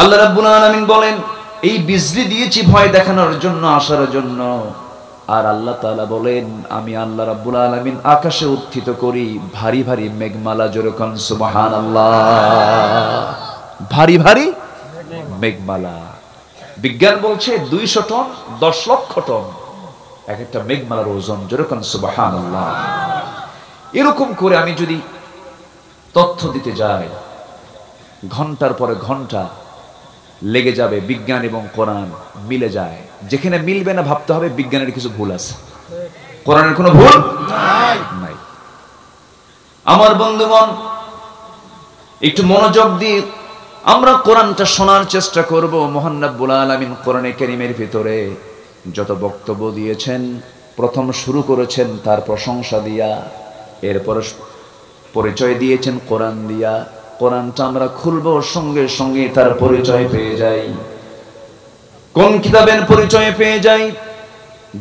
আল্লাহ রাব্বুল আলামিন বলেন এই বিজলি দিয়েছি ভয় দেখানোর জন্য, আসার জন্য। আর আল্লাহ তাআলা বলেন আমি আল্লাহ রাব্বুল আলামিন আকাশে উত্থিত করি ভারী ভারী মেঘমালা। জোরে কোন সুবহানাল্লাহ। ভারী ভারী মেঘমালা। বিজ্ঞান বলছে 200 টন 10 লক্ষ টন এক একটা মেঘমালার ওজন। জোরে কোন সুবহানাল্লাহ। এরকম করে আমি যদি তথ্য দিতে যাই ঘন্টার পরে ঘন্টা লেগে যাবে। বিজ্ঞান এবং কোরআন মিলে যায়। যেখানে মিলবে না ভাবতে হবে বিজ্ঞানের কিছু ভুল আছে, কোরআনের কোনো ভুল নাই। আমার বন্ধুগণ, একটু মনোযোগ দিয়ে আমরা কোরআনটা শোনার চেষ্টা করব। মহান রব্বুল আলামিন কোরআনে কারীমের ভিতরে যত বক্তব্য দিয়েছেন, প্রথম শুরু করেছেন তার প্রশংসা দিয়া, এরপর পরিচয় দিয়েছেন কোরআন দিয়া। কোরআনটা আমরা খুলবো, সঙ্গে সঙ্গে তার পরিচয় পেয়ে যাই। কোন কিতাবের পরিচয় পেয়ে যাই?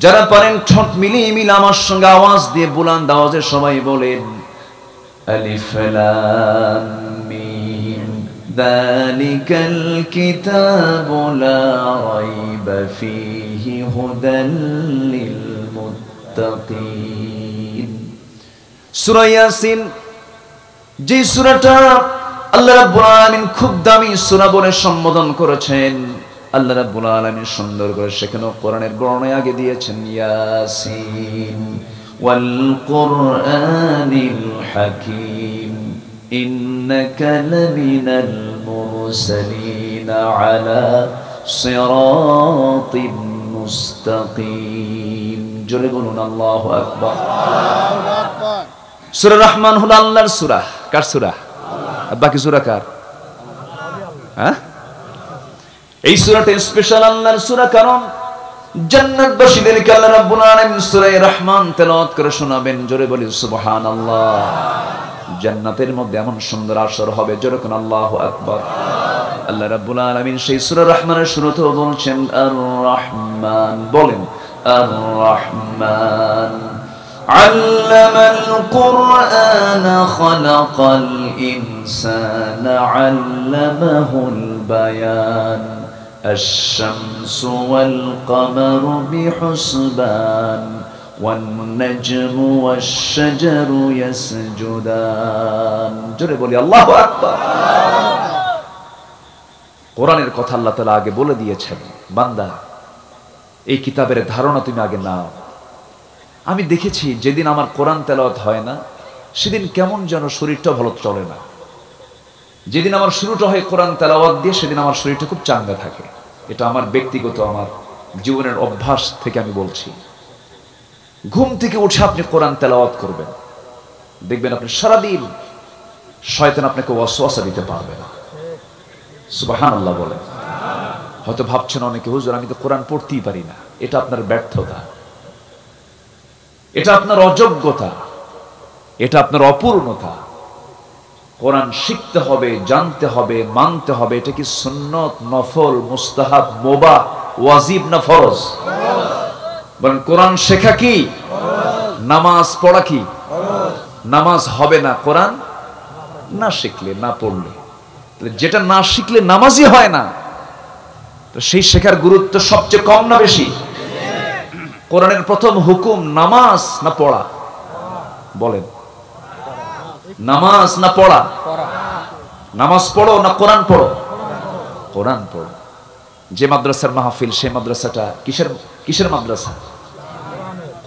যারা পারেন ঠোঁট মিলিয়ে মিলে আমার সঙ্গে আওয়াজ দিয়ে বুলন্দ আওয়াজে সবাই বলেন আলিফ লাম মিম যালিকাল কিতাবু লা রাইবা ফীহি হুদাল লিল মুত্তাকিন। সূরা ইয়াসিন, যে সূরাটা আল্লাহ রাব্বুল আলামিন খুব দামি সূরা বলে সম্বোধন করেছেন। আল্লাহ রাব্বুল আলামিন সুন্দর করে সেখানে কোরআনের বর্ণনা আগে দিয়েছেন ইয়াসিন ওয়াল কুরআনিল হাকীম ইন্নাকা লামিনাল মুরসালিন আলা সিরাতিন মুস্তাকিম। জোরে বলুন আল্লাহু আকবার। সূরা রহমান হলো আল্লাহর সূরা। কার সূরা? বাকি সূরা কার? হ্যাঁ, এই সূরাটা স্পেশাল আল্লাহর সূরা, কারণ জান্নাতবাসীদেরকে আল্লাহ রাব্বুল আলামিন সূরা রহমান তেলাওয়াত করে শোনাবেন। জোরে বলি সুবহানাল্লাহ। জান্নাতের মধ্যে এমন সুন্দর আসর হবে, জোরে কোন আল্লাহু আকবার। আল্লাহ রাব্বুল আলামিন সেই সূরা রহমানের শুরুতেও বলছেন আর রহমান। বলেন আর রহমান আল্লামাল কুরআন খালাকাল ইনসানা আল্লামাহুল বায়ান আশ-শামসু ওয়াল কামারু বিহুসবান ওয়ান নাজমু ওয়াশ-শাজারু ইয়াসজুদান। জোরে বলি আল্লাহু আকবার। কোরআনের কথা আল্লাহ তাআলা আগে বলে দিয়েছেন, বান্দা এই কিতাবের ধারণা তুমি আগে নাও। আমি দেখেছি যেদিন আমার কোরআন তেলাওয়াত হয় না সেদিন কেমন যেন শরীরটা ভালো চলে না। যেদিন আমার শুরুটা হয় কোরআন তেলাওয়াত দিয়ে সেদিন আমার শরীরটা খুব চাঙ্গা থাকে। এটা আমার ব্যক্তিগত আমার জীবনের অভ্যাস থেকে আমি বলছি। ঘুম থেকে উঠে আপনি কোরআন তেলাওয়াত করবেন, দেখবেন আপনি সারাদিন শয়তান আপনাকে ওয়াসওয়াসা দিতে পারবে না। সুবহানাল্লাহ বলেন। হয়তো ভাবছেন অনেকে, হুজুর আমি তো কোরআন পড়তেই পারি না। এটা আপনার ব্যর্থতা, এটা আপনার অযোগ্যতা, এটা আপনার অপূর্ণতা। কোরআন শিখতে হবে, জানতে হবে, মানতে হবে। এটা কি সুন্নত, নফল, মুস্তাহাব, মুবাহ, ওয়াজিব না ফরজ? বলেন কোরআন শেখা কি? নামাজ পড়া কি? নামাজ হবে না কোরআন না শিখলে, না পড়লে। যেটা না শিখলে নামাজই হয় না, তো সেই শেখার গুরুত্ব সবচেয়ে কম না বেশি? কোরআনের প্রথম হুকুম নামাজ না পড়া? বলেন নামাজ না পড়া? নামাজ পড়ো না কোরআন পড়ো? কোরআন পড়ো। যে মাদ্রাসার মাহফিল, সেই মাদ্রাসাটা কিসের মাদ্রাসা?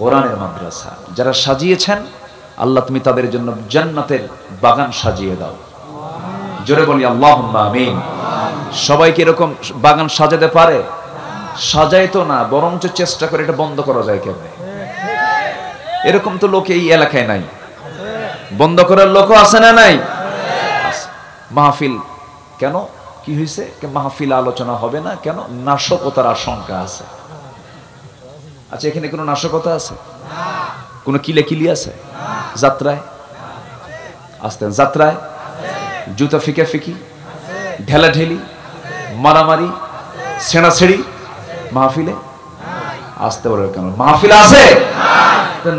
কোরআনের মাদ্রাসা। যারা সাজিয়েছেন আল্লাহ তুমি তাদের জন্য জান্নাতের বাগান সাজিয়ে দাও। জোরে বলি আল্লাহুম্মা আমিন। সবাই কি এরকম বাগান সাজাতে পারে? সাজায় তো না, বরঞ্চ চেষ্টা করে এটা বন্ধ করা যায় কেমনে। এরকম তো লোক এই এলাকায় নাই, বন্ধ করার লোকও আছে না নাই? মাহফিল কেন, কি হয়েছে? মাহফিল আলোচনা হবে না কেন? নাশকতার আশঙ্কা আছে। আচ্ছা, এখানে কোনো নাশকতা আছে? কোনো কিলে আছে? যাত্রায় আসতেন, যাত্রায় জুতা ফিকি, ঢেলাঢেলি, মারামারি, ছেঁড়াছেড়ি মাহফিলে আসতে পারবে কেন? মাহফিল আছে,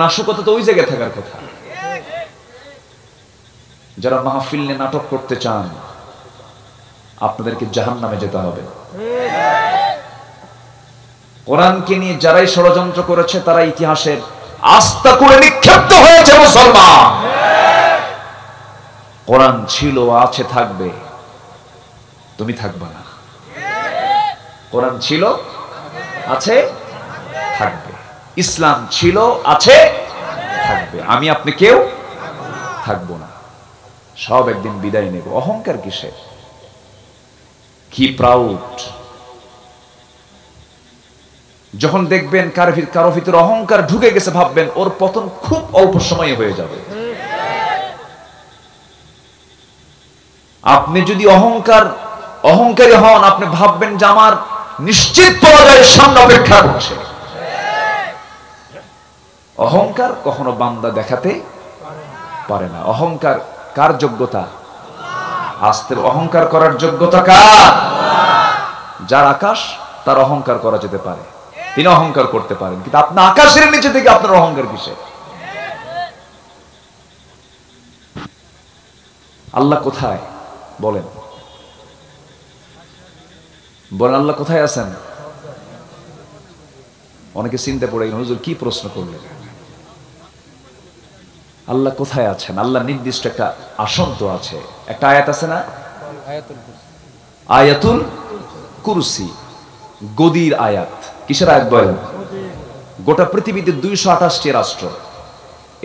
নাশকতা তো ওই জায়গায় থাকার কথা। যারা মাহফিল নিয়ে নাটক করতে চান আপনাদেরকে জাহান্নামে যেতে হবে। কোরআনকে নিয়ে যারাই ষড়যন্ত্র করেছে তারা ইতিহাসের আস্থা করে নিক্ষিপ্ত হয়েছে মুসলমান। কোরআন ছিল, আছে, থাকবে, তুমি থাকবে না। কোরআন ছিল, আছে, থাকবে। ইসলাম ছিল, আছে, থাকবে। আমি আপনি কেউ থাকবো না, সব একদিন বিদায় নেব। অহংকার কিসের? কি প্রাউড! যখন দেখবেন কারো ভিতরে অহংকার ঢুকে গেছে, ভাববেন ওর পতন খুব অল্প সময়ে হয়ে যাবে। আপনি যদি অহংকারী হন, আপনি ভাববেন যে আমার নিশ্চিত পরাজয়ের সামনে অপেক্ষা করছে। অহংকার কখনো বান্দা দেখাতে পারে না। অহংকার কার যোগ্যতা? আস্তে অহংকার করার যোগ্যতা কার? যার আকাশ, তার অহংকার করা যেতে পারে, তিনি অহংকার করতে পারেন। কিন্তু আপনি আকাশের নিচে থেকে আপনার অহংকার কিসে? আল্লাহ কোথায় বলেন? বলেন আল্লাহ কোথায় আছেন? অনেকে চিন্তা পড়ে গেল, হুজুর কি প্রশ্ন করলেন? আল্লাহ কোথায় আছেন? আল্লাহ নির্দিষ্ট একটা আসন তো আছে। একটা আয়াত আছে না, আয়াতুল কুরসি, গদির আয়াত। কিসের আয়াত বলেন? গোটা পৃথিবীতে 228টি রাষ্ট্র,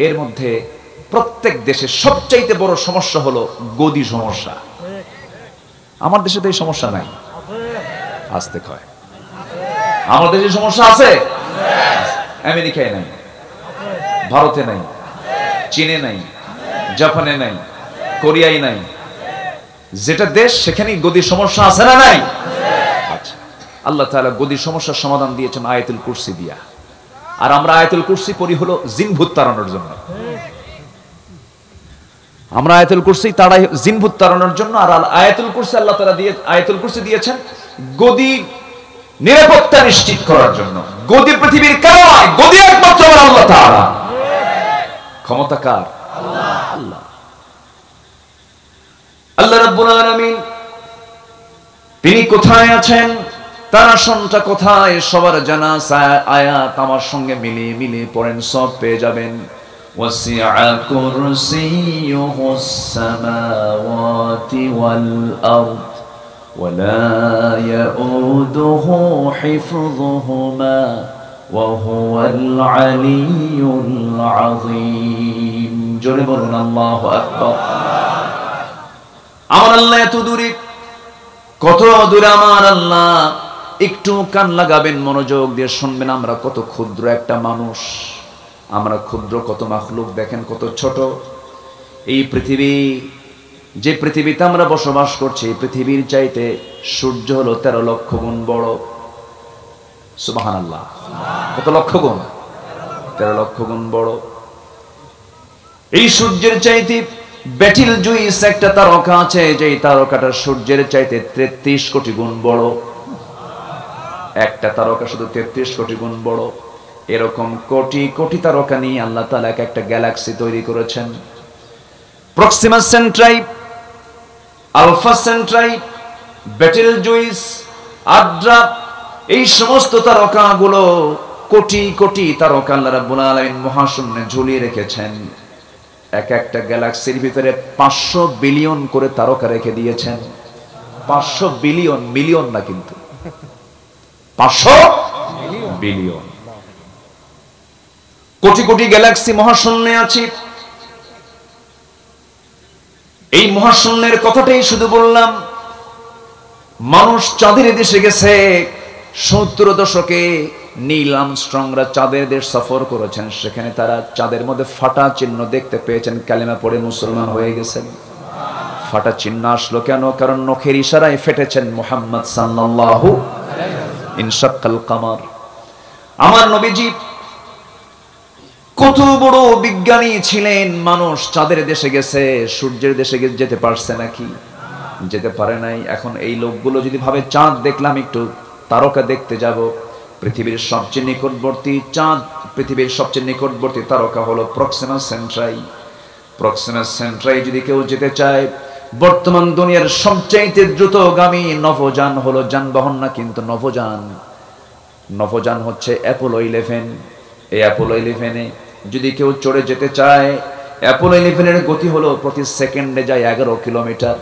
এর মধ্যে প্রত্যেক দেশে সবচাইতে বড় সমস্যা হলো গদি সমস্যা। আমার দেশে তো এই সমস্যা নাই। আসতে কয় আমার দেশে সমস্যা আছে? আমেরিকায় নাই, ভারতে নাই, চীনে নাই, জাপানে নাই, কোরিয়ায় নাই। যেটা দেশ সেখানেই গদির সমস্যা আছে না নাই? আচ্ছা, আল্লাহ তাআলা গদির সমস্যার সমাধান দিয়েছেন আয়াতুল কুরসি দিয়া। আর আমরা আয়াতুল কুরসি পড়ি হলো জিনভূত তাড়ানোর জন্য। আমরা আয়াতুল কুরসি তাড়াই জিনভূত তাড়ানোর জন্য। আর আয়াতুল কুরসি আল্লাহ তাআলা আয়াতুল কুরসি দিয়েছেন গদি নিরাপত্তা নিশ্চিত করার জন্য। গদি পৃথিবীর কারো নয়, গদি একমাত্র আল্লাহ তাআলা। ক্ষমতা কার? আল্লাহ। আল্লাহ রাব্বুল আলামিন তিনি কোথায় আছেন, তার আসনটা কোথায়, সবার জানা আয়াত আমার সঙ্গে মিলিয়ে পড়েন, সব পেয়ে যাবেন। ওয়াসিআ কুরসিয়ুহুস সামাওয়াতি ওয়াল আরদ ওয়ালা ইয়াউদুহু হিফযুহুমা ওয়া হুয়াল আলিয়্যুল আযীম। জোরে বলুন আল্লাহু আকবার। আমার আল্লাহ এত দূরে, কত দূরে আমার আল্লাহ। একটু কান লাগাবেন, মনোযোগ দিয়ে শুনবেন। আমরা কত ক্ষুদ্র একটা মানুষ, আমরা ক্ষুদ্র কত মাখলুক, দেখেন কত ছোট। এই পৃথিবী, যে পৃথিবীতে আমরা বসবাস করছি, এই পৃথিবীর চাইতে সূর্য হলো 13 লক্ষ গুণ বড়। সুবহানাল্লাহ। কত লক্ষ গুণ? 13 লক্ষ গুণ বড়। এই সূর্যের চাইতে ব্যাটিল জুইস একটা তারকা আছে, যে তারকাটা সূর্যের চাইতে 33 কোটি গুণ বড়। একটা তারকা শুধু 33 কোটি গুণ বড়। এরকম কোটি কোটি তারকা নিয়ে আল্লাহ তাআলা একটা গ্যালাক্সি তৈরি করেছেন। Proxima Centauri, Alpha Centauri, Betelgeuse, Ardra, এই সমস্ত তারকাগুলো কোটি কোটি তারকা আল্লাহ রাব্বুল আলামিন মহাশূন্যে ঝুলিয়ে রেখেছেন। এক একটা গ্যালাক্সির ভিতরে 500 বিলিয়ন করে তারকা রেখে দিয়েছেন। 500 বিলিয়ন, মিলিয়ন না কিন্তু, 500 বিলিয়ন। কোটি কোটি গ্যালাক্সি মহাশূন্যে আছে। এই মহাশূন্যের কথাটাই শুধু বললাম। মানুষ চাঁদের দেশে গেছে 70 দশকে। নীল আর্মস্ট্রংরা চাঁদের দেশ সফর করেছেন, সেখানে তারা চাঁদের মধ্যে ফাটা চিহ্ন দেখতে পেয়েছেন। কালেমা পড়ে মুসলমান হয়ে গেছেন। ফাটা চিহ্ন আসলো কেন? কারণ নখের ইশারায় ফেটেছেন মুহাম্মদ সাল্লাল্লাহু ইনশাক্কাল কামার। আমার নবীজি কত বড় বিজ্ঞানী ছিলেন। মানুষ চাঁদের দেশে গেছে, সূর্যের দেশে যেতে পারছে নাকি? যেতে পারে নাই। এখন এই লোকগুলো যদি ভাবে চাঁদ দেখলাম, একটু তারকা দেখতে যাব, পৃথিবীর সবচেয়ে নিকটবর্তী চাঁদ, পৃথিবীর সবচেয়ে নিকটবর্তী তারকা হলো প্রক্সিমা সেন্ট্রাই। প্রক্সিমা সেন্ট্রাই যদি কেউ যেতে চায়, বর্তমান দুনিয়ার সবচাইতে দ্রুতগামী নভোযান হলো যানবাহন না, কিন্তু নভোযান হচ্ছে অ্যাপোলো 11। এই অ্যাপোলো 11-এ যদি কেউ চড়ে যেতে চায়, অ্যাপোলো 11-এর গতি হলো প্রতি সেকেন্ডে যায় 11 কিলোমিটার,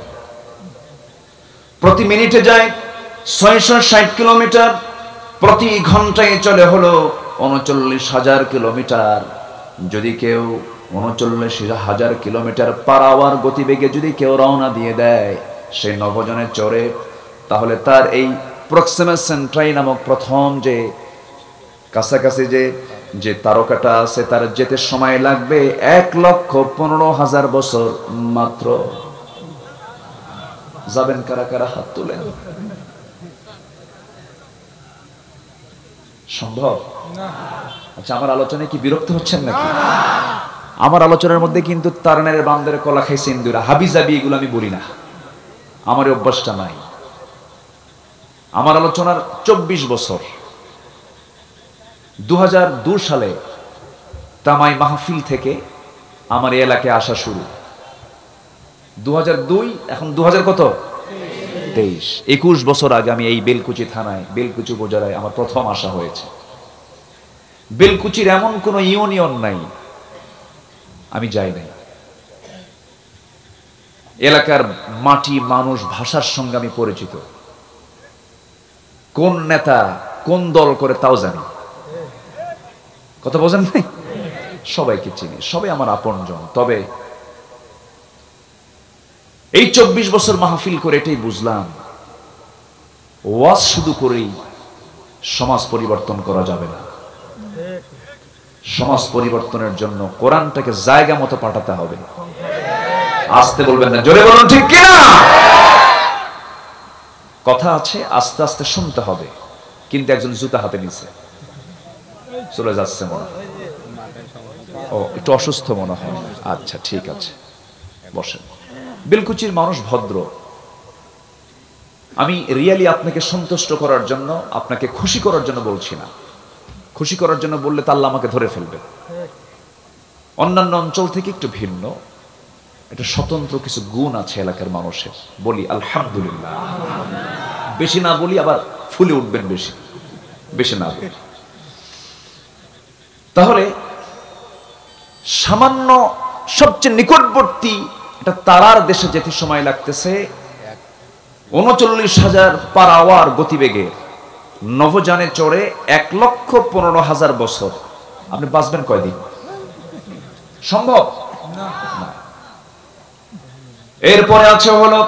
প্রতি মিনিটে যায় 660 কিলোমিটার, প্রতি ঘন্টায় চলে হলো 39,000 কিলোমিটার। যদি কেউ 39,000 কিলোমিটার পার আওয়ার গতিবেগে যদি কেউ রওনা দিয়ে দেয় সেই নভোযানে চড়ে, তাহলে তার এই প্রক্সিমা সেন্ট্রাই নামক প্রথম যে কাছাকাছি যে তারকাটা আছে, তার যেতে সময় লাগবে 1,15,000 বছর মাত্র। যাবেন কারা কারা? হাত তুলেন। সম্ভব? আচ্ছা, আমার আলোচনায় কি বিরক্ত হচ্ছেন নাকি? আমার আলোচনার মধ্যে কিন্তু তারনের বান্দের কলা খাইছে ইন্দুরা, হাবিজাবি এগুলো আমি বলি না, আমার অভ্যাসটা নাই। আমার আলোচনার 24 বছর। 2002 সালে তামাই মাহফিল থেকে আমার এই এলাকায় আসা শুরু। 2002, এখন 2000 কত? 23। 21 বছর আগে আমি এই বেলকুচি থানায়, বেলকুচি উপজেলায় আমার প্রথম আসা হয়েছে। বেলকুচির এমন কোন ইউনিয়ন নাই আমি যাই নাই। এলাকার মাটি, মানুষ, ভাষার সঙ্গে আমি পরিচিত। কোন নেতা কোন দল করে তাও জানি। কথা বোঝেন নাই? সবাইকে চিনি, সবাই আমার আপনজন। তবে এই 24 বছর মাহফিল করে এটাই বুঝলাম, ওয়াজ শুধু করেই সমাজ পরিবর্তন করা যাবে না। সমাজ পরিবর্তনের জন্য কোরআনটাকে জায়গা মতো পাঠাতে হবে। আস্তে বলবেন না, জোরে বলুন ঠিক কিনা? কথা আছে, আস্তে আস্তে শুনতে হবে। কিন্তু একজন জুতা হাতে নিছে, চলে যাচ্ছে মনে হয়। ও একটু অসুস্থ মনে হয়। আচ্ছা ঠিক আছে, বসেন। বেলকুচির মানুষ ভদ্র। আমি রিয়েলি আপনাকে সন্তুষ্ট করার জন্য, আপনাকে খুশি করার জন্য বলছি না। খুশি করার জন্য বললে তো আল্লাহ আমাকে ধরে ফেলবে। অন্যান্য অঞ্চল থেকে একটু ভিন্ন, এটা স্বতন্ত্র কিছু গুণ আছে এলাকার মানুষের। বলি আলহামদুলিল্লাহ। বেশি না বলি আবার ফুলে উঠবেন, বেশি না বলি। তাহলে সামান্য সবচেয়ে নিকটবর্তী এটা তারার দেশে যেতে সময় লাগতেছে 39,000 পার আওয়ার গতিবেগে নভোযানে চড়ে 1,15,000 বছর। আপনি বাঁচবেন কয়দিন? সম্ভব না। এরপরে আছে হলো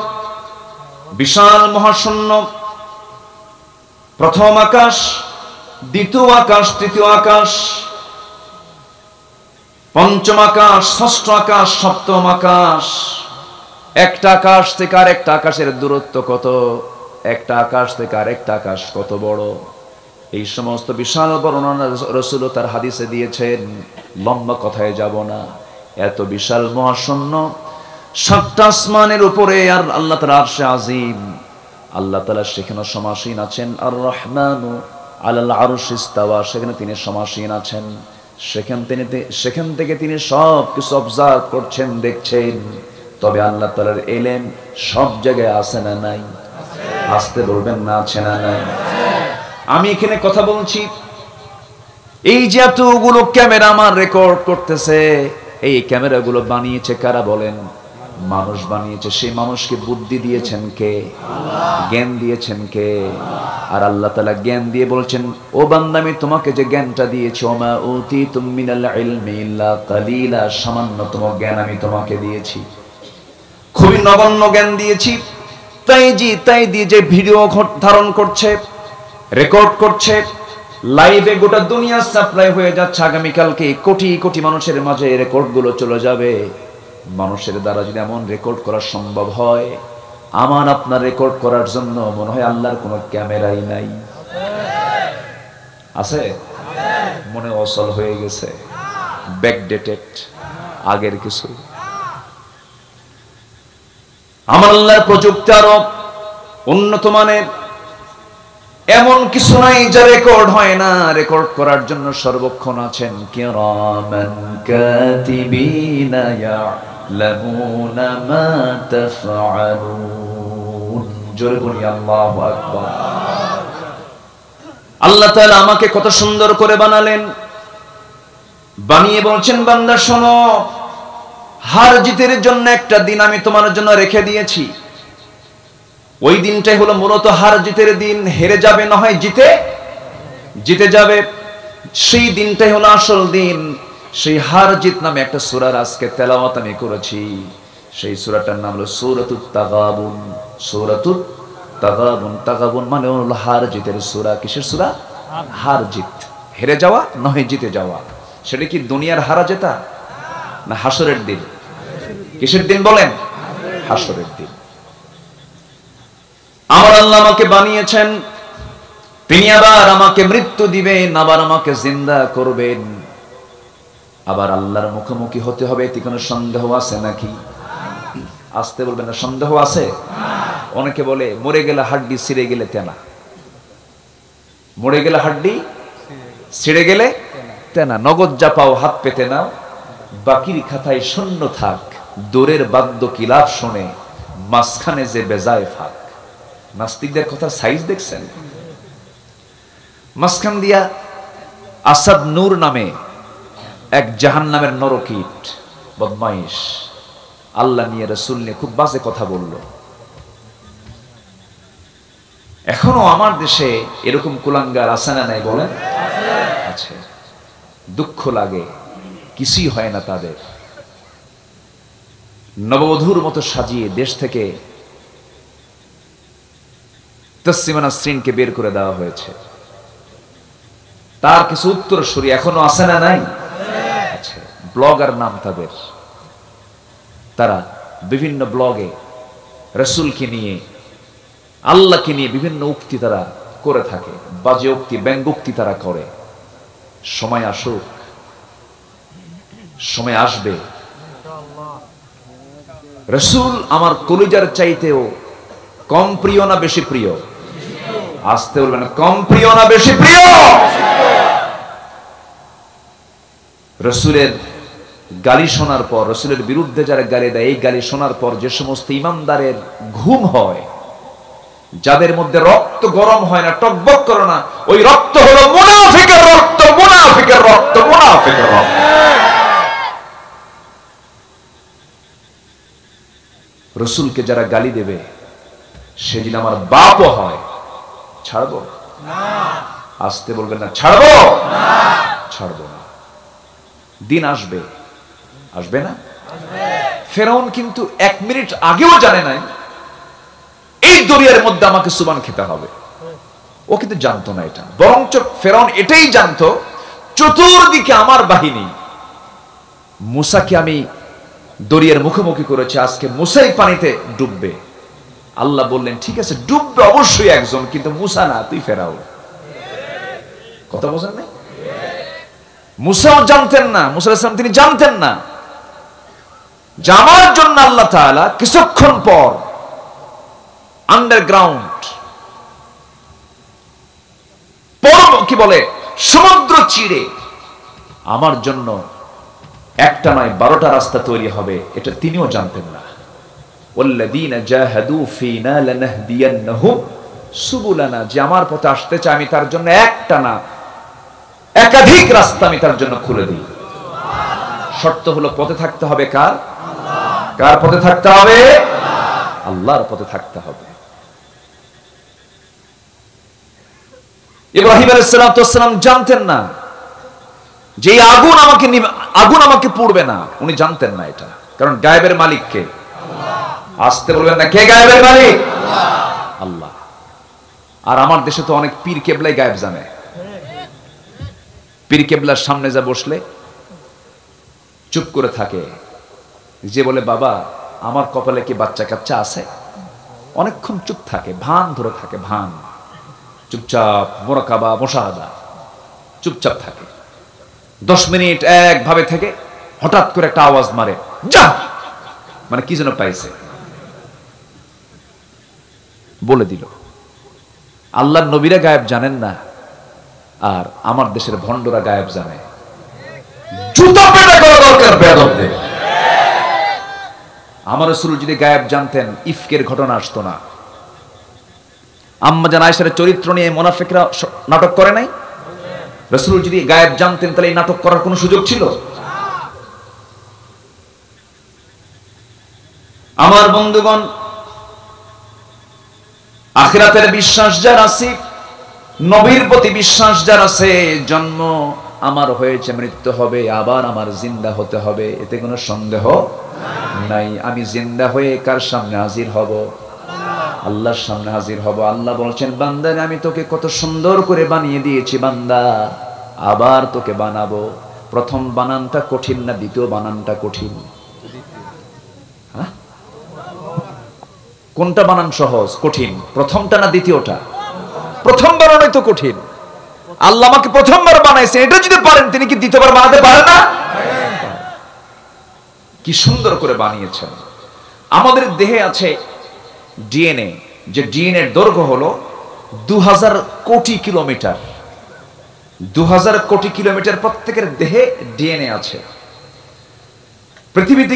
বিশাল মহাশূন্য, প্রথম আকাশ, দ্বিতীয় আকাশ, তৃতীয় আকাশ, পঞ্চম আকাশ, ষষ্ঠ আকাশ, সপ্তম আকাশ। একটা আকাশ থেকে আর একটা আকাশের দূরত্ব কত? একটা আকাশ থেকে আর একটা আকাশ কত বড়? এই সমস্ত বিশাল বর্ণনা রাসূল তার হাদিসে দিয়েছেন। লম্বা কথায় যাব না। এত বিশাল মহাশূন্য, 7টা আসমানের উপরে, আর আল্লাহ তাআলা আরশে আজিম, আল্লাহ তাআলা সেখানে সমাসীন আছেন। আর রহমানু আলাল আরশি ইস্তাওয়া, সেখানে তিনি সমাসীন আছেন। সেখান থেকে তিনি সব কিছু অবজার্ভ করছেন, দেখছেন। তবে আল্লাহ তাআলার ইলম সব জায়গায় আছে না নাই? আসতে বলবেন না, আছে না নাই? আমি এখানে কথা বলছি, এই যে এতগুলো ক্যামেরা আমার রেকর্ড করতেছে, এই ক্যামেরাগুলো বানিয়েছে কারা বলেন? মানুষ বানিয়েছে। সেই মানুষকে বুদ্ধি দিয়েছেন কে? জ্ঞান দিয়েছেন কে? আর আল্লাহ তাআলা জ্ঞান দিয়ে বলছেন, ও বান্দা, আমি তোমাকে যে জ্ঞানটা দিয়েছি, ওমা উতিতুম মিনাল ইলমি ইল্লা কালিলা, সামান্যতম জ্ঞান আমি তোমাকে দিয়েছি, খুবই নগণ্য জ্ঞান দিয়েছি। তাই দিয়ে যে ভিডিও ধারণ করছে, রেকর্ড করছে, লাইভে গোটা দুনিয়া সাপ্লাই হয়ে যাচ্ছে। আগামীকালকে কোটি কোটি মানুষের মাঝে রেকর্ডগুলো চলে যাবে। মানুষের দ্বারা যদি এমন রেকর্ড করা সম্ভব হয়, আমার আপনার রেকর্ড করার জন্য মনে হয় আল্লাহর কোনো ক্যামেরাই নাই। আছে? মনে অসল হয়ে গেছে, ব্যাকডেটেড, আগের কিছু। আমার আল্লাহর প্রযুক্তি আরো উন্নত মানের। এমন কিছু নাই যা রেকর্ড হয় না। রেকর্ড করার জন্য সর্বক্ষণ আছেন কিরামান কাতিবিনা يعلمون ما تفعلون জোরে বলি আল্লাহু আকবার। আল্লাহ তাআলা আমাকে কত সুন্দর করে বানালেন, বানিয়ে বলছেন বান্দা শোনো, হার জিতের জন্য একটা দিন আমি তোমার জন্য রেখে দিয়েছি। ওই দিনটাই হলো মূলত হার জিতের দিন। হেরে যাবে না হয় জিতে যাবে, সেই দিনটাই হলো আসল দিন। সেই হার জিত নামে একটা সূরার আজকে তেলাওয়াত আমি করেছি। সেই সূরাটার নাম হলো সূরাতুত তাগাবুন। সূরাতুত তাগাবুন, তাগাবুন মানে হলো হার জিতের সূরা। কিসের সূরা? হার জিত, হেরে যাওয়া নয় জিতে যাওয়া। সেটা কি দুনিয়ার হারা জেতা না হাসরের দিন? কিসের দিন বলেন? হাসরের দিন। আমার আল্লাহ আমাকে বানিয়েছেন, তিনি আবার আমাকে মৃত্যু দিবেন, আবার আমাকে জিন্দা করবেন, আবার আল্লাহর মুখোমুখি হতে হবে। এতে কোনো সন্দেহ আছে নাকি? আসতে বলবেন না, সন্দেহ আছে? অনেকে বলে মরে গেলে হাড্ডি ছিঁড়ে গেলে তেনা, মরে গেলে হাড্ডি ছিঁড়ে গেলে তেনা। নগদ যা পাও হাত পেতে নাও, বাকির খাতায় শূন্য থাক। দূরের বাদ্য কিলাপ শোনে, মাঝখানে যে বেজায় ফাঁক। নাস্তিকদের কথা সাইজ দেখছেন? মাঝখান দিয়া আসাদ নূর নামে এক জাহান্নামের নরকীট বদমাইশ আল্লাহ নিয়ে রাসূল নিয়ে খুব বাজে কথা বলল। এখনো আমার দেশে এরকম কুলাঙ্গার আছে না নাই বলেন? আছে। দুঃখ লাগে, কিছুই হয় না তাদের। নববধূর মতো সাজিয়ে দেশ থেকে তাসলিমা নাসরিনকে বের করে দেওয়া হয়েছে। তার কিছু উত্তরসূরি এখনো আছে না নাই? আছে। ব্লগার নাম তাদের। তারা বিভিন্ন ব্লগে রাসূলকে নিয়ে, আল্লাহকে নিয়ে বিভিন্ন উক্তি তারা করে থাকে, বাজে উক্তি, ব্যঙ্গোক্তি তারা করে। সময় আসুক, সময় আসবে, রাসূল আমার কলিজার চাইতেও কম প্রিয় না বেশি প্রিয়? আসতে বলবেন, কম প্রিয় না বেশি প্রিয়? রাসূলের গালি শোনার পর, রাসূলের বিরুদ্ধে যারা গালি দেয়, এই গালি শোনার পর যে সমস্ত ইমানদারের ঘুম হয়, যাদের মধ্যে রক্ত গরম হয় না, টকবক করে না, ওই রক্ত হলো মুনাফিকের রক্ত, মুনাফিকের রক্ত, মুনাফিকের রক্ত। রাসূলকে যারা গালি দেবে, সেদিন আমার বাপও হয়, ছাড়বো না। আসতে বলবেন না, ছাড়বো না, ছাড়বো না। দিন আসবে, আসবে না? ফেরাউন কিন্তু 1 মিনিট আগেও জানে নাই এই দরিয়ার মধ্যে আমাকে সুবান খেতে হবে। ও কিন্তু জানতো না এটা, বরঞ্চ ফেরাউন এটাই জানতো চতুর্দিকে আমার বাহিনী। মুসাকে আমি দরিয়ার মুখোমুখি করেছে, আজকে মুসাই পানিতে ডুববে। আল্লাহ বললেন ঠিক আছে, ডুববে অবশ্যই একজন, কিন্তু মুসা না, তুই ফেরাউন। কথা বোঝেন না? মুসাও জানতেন না, মুসা আলাইহিস সালাম তিনি জানতেন না যে আমার জন্য আল্লাহ তাআলা কিছুক্ষণ পর আন্ডারগ্রাউন্ড কি বলে সমুদ্র চিরে আমার জন্য একটা নয় 12টা রাস্তা তৈরি হবে, এটা তিনিও জানতেন না। ওয়াল্লাযীনা জাহাদু ফীনা লানাহদিয়ান্নাহুম সুবুলানা, যে আমার পথে আসতে চায় আমি তার জন্য একটা না একাধিক রাস্তা আমি তার জন্য খুলে দিই। শর্ত হলো পথে থাকতে হবে কার? কার পথে থাকতে হবে? আল্লাহর পথে থাকতে হবে। ইব্রাহিম আলাইহিস সালাম জানতেন না যে আগুন আমাকে পুড়বে না, উনি জানতেন না এটা, কারণ গায়েবের মালিক কে? আসতে বলবেন না, কে গায়েবের মালিক? আল্লাহ। আর আমার দেশে তো অনেক পীর কেবলাই গায়েব জানে। পীর কেবলার সামনে যা বসলে চুপ করে থাকে, যে বলে বাবা আমার কপালে কি বাচ্চা কাচ্চা আছে, অনেকক্ষণ চুপ থাকে, ভান ধরে থাকে, ভান, চুপচাপ মুরাকাবা মুশাহাদা, চুপচাপ থাকে। 10 মিনিট একভাবে থেকে হঠাৎ করে একটা আওয়াজ মারে, যা, মানে কি যেন পাইছে, বলে দিল। আল্লাহর নবীরা গায়েব জানেন না, আর আমার দেশের ভণ্ডরা গায়েব জানে। জুতা পেটা করা দরকার বেয়াদবদের। আমার রাসূল যদি গায়েব জানতেন ইফকের ঘটনা আসতো না। আম্মা জান আয়েশার চরিত্র নিয়ে মুনাফিকরা নাটক করে নাই? রাসূল যদি গায়েব জানতেন তাহলে এই নাটক করার কোনো সুযোগ ছিল? আমার বন্ধুগণ, আখিরাতের বিশ্বাস যার আছে, নবীর প্রতি বিশ্বাস যার আছে, জন্ম আমার হয়েছে, মৃত্যু হবে, আবার আমার জিন্দা হতে হবে, এতে কোনো সন্দেহ নাই। আমি জিন্দা হয়ে কার সামনে হাজির হব? আল্লাহর সামনে হাজির হব। আল্লাহ বলছেন, বান্দা আমি তোকে কত সুন্দর করে বানিয়ে দিয়েছি, বান্দা আবার তোকে বানাবো। প্রথম বানানটা কঠিন না দ্বিতীয় বানানটা কঠিন? কোনটা বানান সহজ কঠিন? প্রথমটা না দ্বিতীয়টা? প্রথম বানানোই তো কঠিন। আল্লাহ আমাকে প্রথমবার বানাইছেন, এটা যদি পারেন তিনি কি দ্বিতীয়বার বানাতে পারেন না? কি সুন্দর করে বানিয়েছেন। আমাদের দেহে আছে ডিএনএ, যে ডিএনএ এর দৈর্ঘ্য হলো 2000 কোটি কিলোমিটার। 2000 কোটি কিলোমিটার প্রত্যেকের দেহে ডিএনএ আছে। পৃথিবীতে